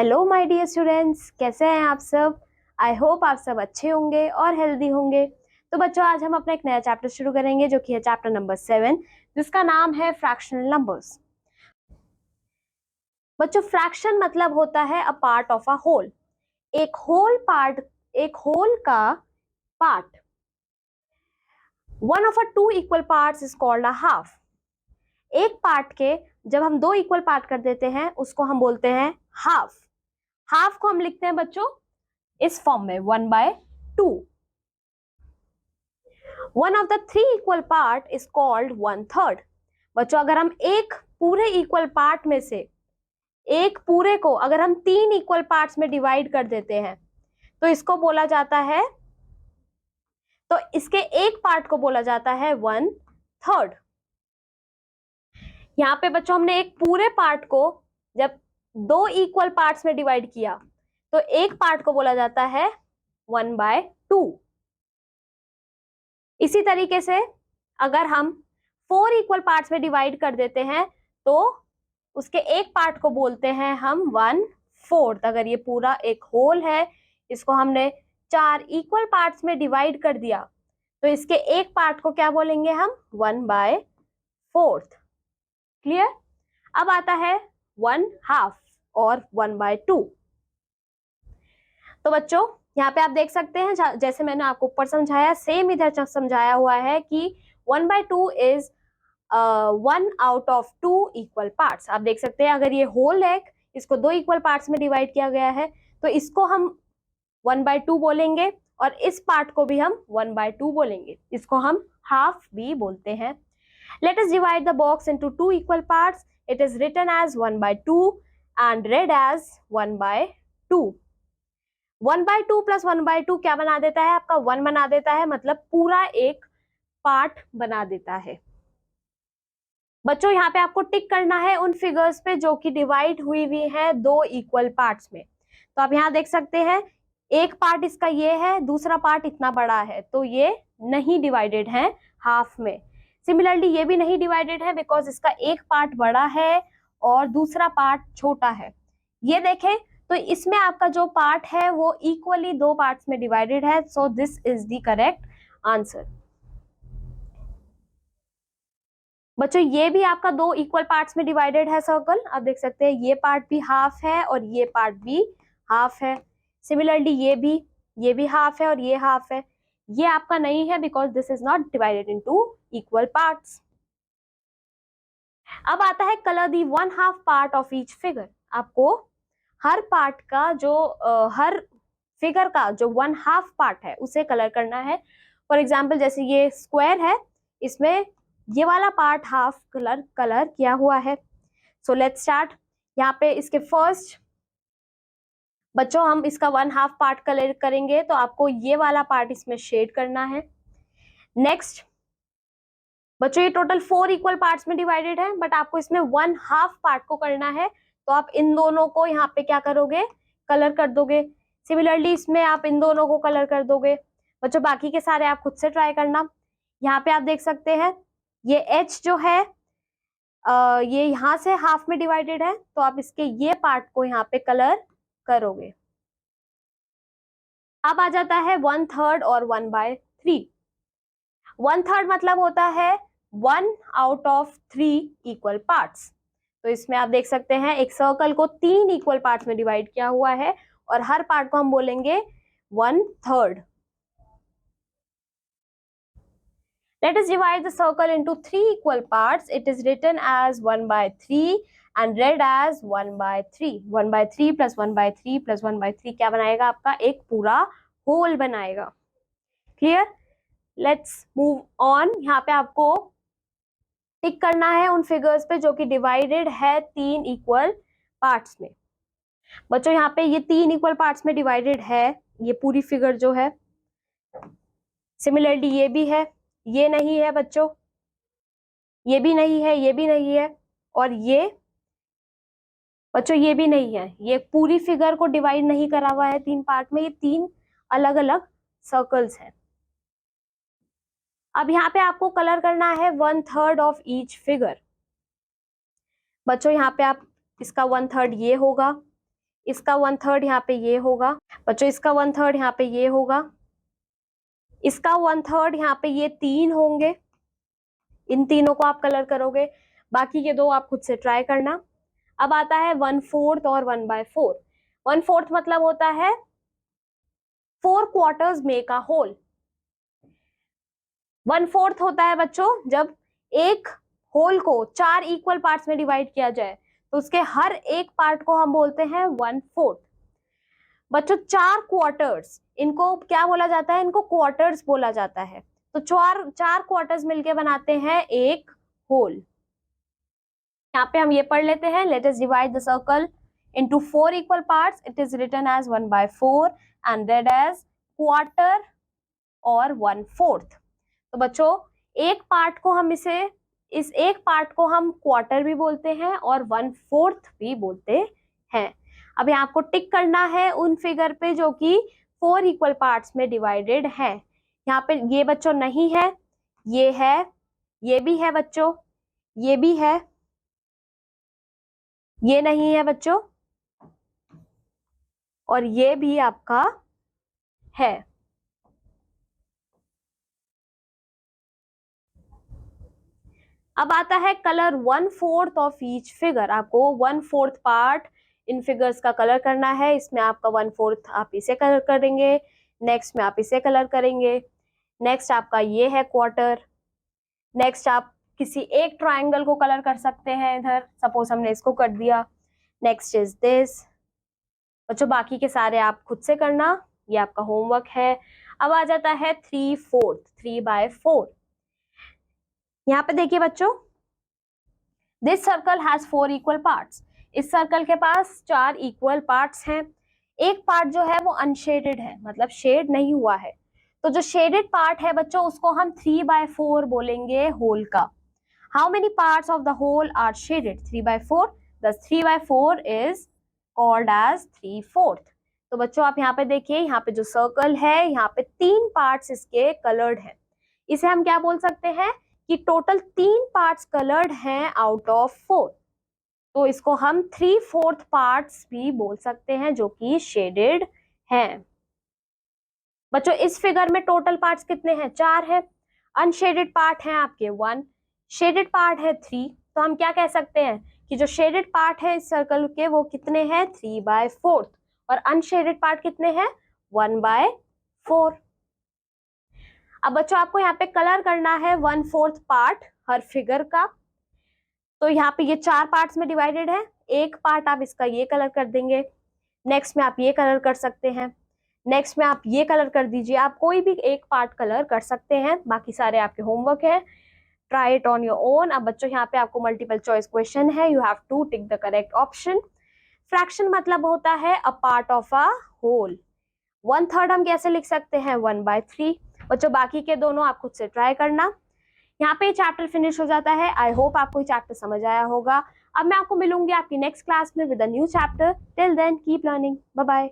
Hello my dear students, कैसे हैं आप सब। आई होप आप सब अच्छे होंगे और हेल्दी होंगे। तो बच्चों, आज हम अपना एक नया चैप्टर शुरू करेंगे जो कि है चैप्टर नंबर 7, जिसका नाम है फ्रैक्शनल नंबर्स। बच्चों, फ्रैक्शन मतलब होता है a part of a whole. एक होल पार्ट, एक होल का part. One of a two equal parts is called a half. एक पार्ट के जब हम दो इक्वल पार्ट कर देते हैं उसको हम बोलते हैं हाफ। हाफ को हम लिखते हैं बच्चों इस फॉर्म में 1/2। One of the three equal part is called 1/3। बच्चों, अगर हम एक पूरे इक्वल पार्ट में से एक पूरे को अगर हम तीन इक्वल पार्ट्स में डिवाइड कर देते हैं तो इसको बोला जाता है, तो इसके एक पार्ट को बोला जाता है 1/3। यहाँ पे बच्चों हमने एक पूरे पार्ट को जब दो इक्वल पार्ट्स में डिवाइड किया तो एक पार्ट को बोला जाता है 1/2। इसी तरीके से अगर हम फोर इक्वल पार्ट्स में डिवाइड कर देते हैं तो उसके एक पार्ट को बोलते हैं हम 1/4। अगर ये पूरा एक होल है, इसको हमने चार इक्वल पार्ट्स में डिवाइड कर दिया तो इसके एक पार्ट को क्या बोलेंगे हम 1/4। क्लियर। अब आता है 1/2 और 1/2। तो बच्चों, यहाँ पे आप देख सकते हैं जैसे मैंने आपको ऊपर समझाया सेम इधर समझाया हुआ है कि 1/2 इज 1/2 इक्वल पार्ट्स। आप देख सकते हैं अगर ये होल है, इसको दो इक्वल पार्ट्स में डिवाइड किया गया है तो इसको हम 1/2 बोलेंगे और इस पार्ट को भी हम 1/2 बोलेंगे। इसको हम हाफ भी बोलते हैं। Let us divide the box into two equal parts. It is written as 1/2 and read as 1/2। 1/2 plus 1/2 क्या बना देता है? आपका 1 बना देता है, मतलब पूरा एक पार्ट बना देता है। बच्चों, यहाँ पे आपको टिक करना है उन फिगर्स पे जो कि डिवाइड हुई हुई है दो इक्वल पार्ट्स में। तो आप यहाँ देख सकते हैं एक पार्ट इसका ये है, दूसरा पार्ट इतना बड़ा है, तो ये नहीं डिवाइडेड है हाफ में। सिमिलरली ये भी नहीं डिवाइडेड है बिकॉज इसका एक पार्ट बड़ा है और दूसरा पार्ट छोटा है। ये देखें तो इसमें आपका जो पार्ट है वो इक्वली दो पार्ट्स में डिवाइडेड है। So this is the correct answer. बच्चों, ये भी आपका दो इक्वल पार्ट्स में डिवाइडेड है सर्कल। आप देख सकते हैं ये पार्ट भी हाफ है और ये पार्ट भी हाफ है। सिमिलरली ये भी हाफ है और ये हाफ है। ये आपका नहीं है because this is not divided into equal parts. अब आता है colour the 1/2 part of each figure. आपको हर पार्ट का जो हर फिगर का जो 1/2 पार्ट है उसे कलर करना है। फॉर एग्जाम्पल जैसे ये स्क्वायर है, इसमें ये वाला पार्ट हाफ कलर किया हुआ है। So let's start. यहाँ पे इसके फर्स्ट बच्चों हम इसका 1/2 पार्ट कलर करेंगे तो आपको ये वाला पार्ट इसमें शेड करना है। नेक्स्ट बच्चों, ये टोटल 4 इक्वल पार्ट्स में डिवाइडेड है बट आपको इसमें 1/2 पार्ट को करना है, तो आप इन दोनों को यहाँ पे क्या करोगे? कलर कर दोगे। सिमिलरली इसमें आप इन दोनों को कलर कर दोगे। बच्चों, बाकी के सारे आप खुद से ट्राई करना। यहाँ पे आप देख सकते हैं ये H जो है ये यहाँ से हाफ में डिवाइडेड है, तो आप इसके ये पार्ट को यहाँ पे कलर करोगे। अब आ जाता है 1/3 और 1/3। 1/3 मतलब होता है 1/3 इक्वल पार्ट्स। तो इसमें आप देख सकते हैं एक सर्कल को तीन इक्वल पार्ट्स में डिवाइड किया हुआ है और हर पार्ट को हम बोलेंगे 1/3। Let us divide the circle into three equal parts. It is written as 1/3 and read as 1/3. 1/3 plus 1/3 plus 1/3 क्या बनाएगा? आपका एक पूरा होल बनाएगा। क्लियर। Let's move on. यहाँ पे आपको टिक करना है उन फिगर्स पे जो कि डिवाइडेड है तीन इक्वल पार्ट्स में। बच्चों, यहाँ पे ये तीन इक्वल पार्ट्स में डिवाइडेड है ये पूरी फिगर जो है। सिमिलरली ये भी है, ये नहीं है बच्चों, ये भी नहीं है, ये भी नहीं है और ये बच्चों ये भी नहीं है। ये पूरी फिगर को डिवाइड नहीं करा हुआ है तीन पार्ट में, ये तीन अलग अलग सर्कल्स हैं। अब यहाँ पे आपको कलर करना है 1/3 ऑफ ईच फिगर। बच्चों, यहाँ पे आप इसका 1/3 ये होगा, इसका 1/3 यहाँ पे ये होगा बच्चों, इसका 1/3 यहाँ पे ये होगा, इसका 1/3 यहाँ पे ये 3 होंगे। इन तीनों को आप कलर करोगे, बाकी के 2 आप खुद से ट्राई करना। अब आता है 1/4 और 1/4। 1/4 मतलब होता है 4 क्वार्टर्स मेक अ होल। 1/4 होता है बच्चों जब एक होल को 4 इक्वल पार्ट्स में डिवाइड किया जाए तो उसके हर एक पार्ट को हम बोलते हैं 1/4। बच्चों 4 क्वार्टर्स, इनको क्या बोला जाता है? इनको क्वार्टर्स बोला जाता है। तो 4 क्वार्टर्स मिलके बनाते हैं एक होल। यहाँ पे हम ये पढ़ लेते हैं, let us divide the circle into 4 equal parts. It is written as 1/4 and read as quarter और 1/4। तो बच्चों एक पार्ट को हम इस एक पार्ट को हम क्वार्टर भी बोलते हैं और 1/4 भी बोलते हैं। अब यहाँ आपको टिक करना है उन फिगर पे जो कि 4 इक्वल पार्ट्स में डिवाइडेड है। यहाँ पे ये बच्चों नहीं है, ये है, ये भी है बच्चों, ये भी है, ये नहीं है बच्चों, और ये भी आपका है। अब आता है कलर 1/4 ऑफ ईच फिगर। आपको 1/4 पार्ट इन फिगर्स का कलर करना है। इसमें आपका 1/4 आप इसे कलर करेंगे, नेक्स्ट में आप इसे कलर करेंगे, नेक्स्ट आपका ये है क्वार्टर, नेक्स्ट आप किसी एक ट्राइंगल को कलर कर सकते हैं। इधर सपोज हमने इसको कर दिया, नेक्स्ट इज दिस। बच्चों बाकी के सारे आप खुद से करना, ये आपका होमवर्क है। अब आ जाता है 3/4, 3/4। यहाँ पे देखिए बच्चों, this circle has 4 equal parts. इस सर्कल के पास 4 इक्वल पार्ट्स हैं। एक पार्ट जो है वो अनशेडेड है, मतलब शेड नहीं हुआ है। तो जो शेडेड पार्ट है बच्चों उसको हम 3/4 बोलेंगे होल का। How many parts of the whole are shaded? 3/4। Thus 3/4 is called as 3/4। तो बच्चों आप यहाँ पे देखिए, यहाँ पे जो सर्कल है यहाँ पे 3 पार्ट्स इसके कलर्ड हैं। इसे हम क्या बोल सकते हैं कि टोटल 3 पार्ट्स कलर्ड हैं आउट ऑफ 4। तो इसको हम 3/4 पार्ट्स भी बोल सकते हैं जो कि शेडेड हैं। बच्चों इस फिगर में टोटल पार्ट्स कितने हैं? 4 है। अनशेडेड पार्ट है आपके 1, शेडेड पार्ट है 3। तो हम क्या कह सकते हैं कि जो शेडेड पार्ट है इस सर्कल के वो कितने हैं? 3/4। और अनशेडेड पार्ट कितने हैं? 1/4। अब बच्चों आपको यहाँ पे कलर करना है 1/4 पार्ट हर फिगर का। तो यहाँ पे ये 4 पार्ट्स में डिवाइडेड है। एक पार्ट आप इसका ये कलर कर देंगे, नेक्स्ट में आप ये कलर कर सकते हैं, नेक्स्ट में आप ये कलर कर दीजिए। आप कोई भी एक पार्ट कलर कर सकते हैं, बाकी सारे आपके होमवर्क है। Try it on your own. अब बच्चों यहाँ पे आपको मल्टीपल चॉइस क्वेश्चन है, you have to tick the correct option. Fraction मतलब होता है a part of a whole. 1/3 हम कैसे लिख सकते हैं? 1/3। बच्चों बाकी के दोनों आप खुद से ट्राई करना। यहाँ पे चैप्टर फिनिश हो जाता है। आई होप आपको ये चैप्टर समझ आया होगा। अब मैं आपको मिलूंगी आपकी नेक्स्ट क्लास में with a new chapter. Till then keep learning. Bye bye.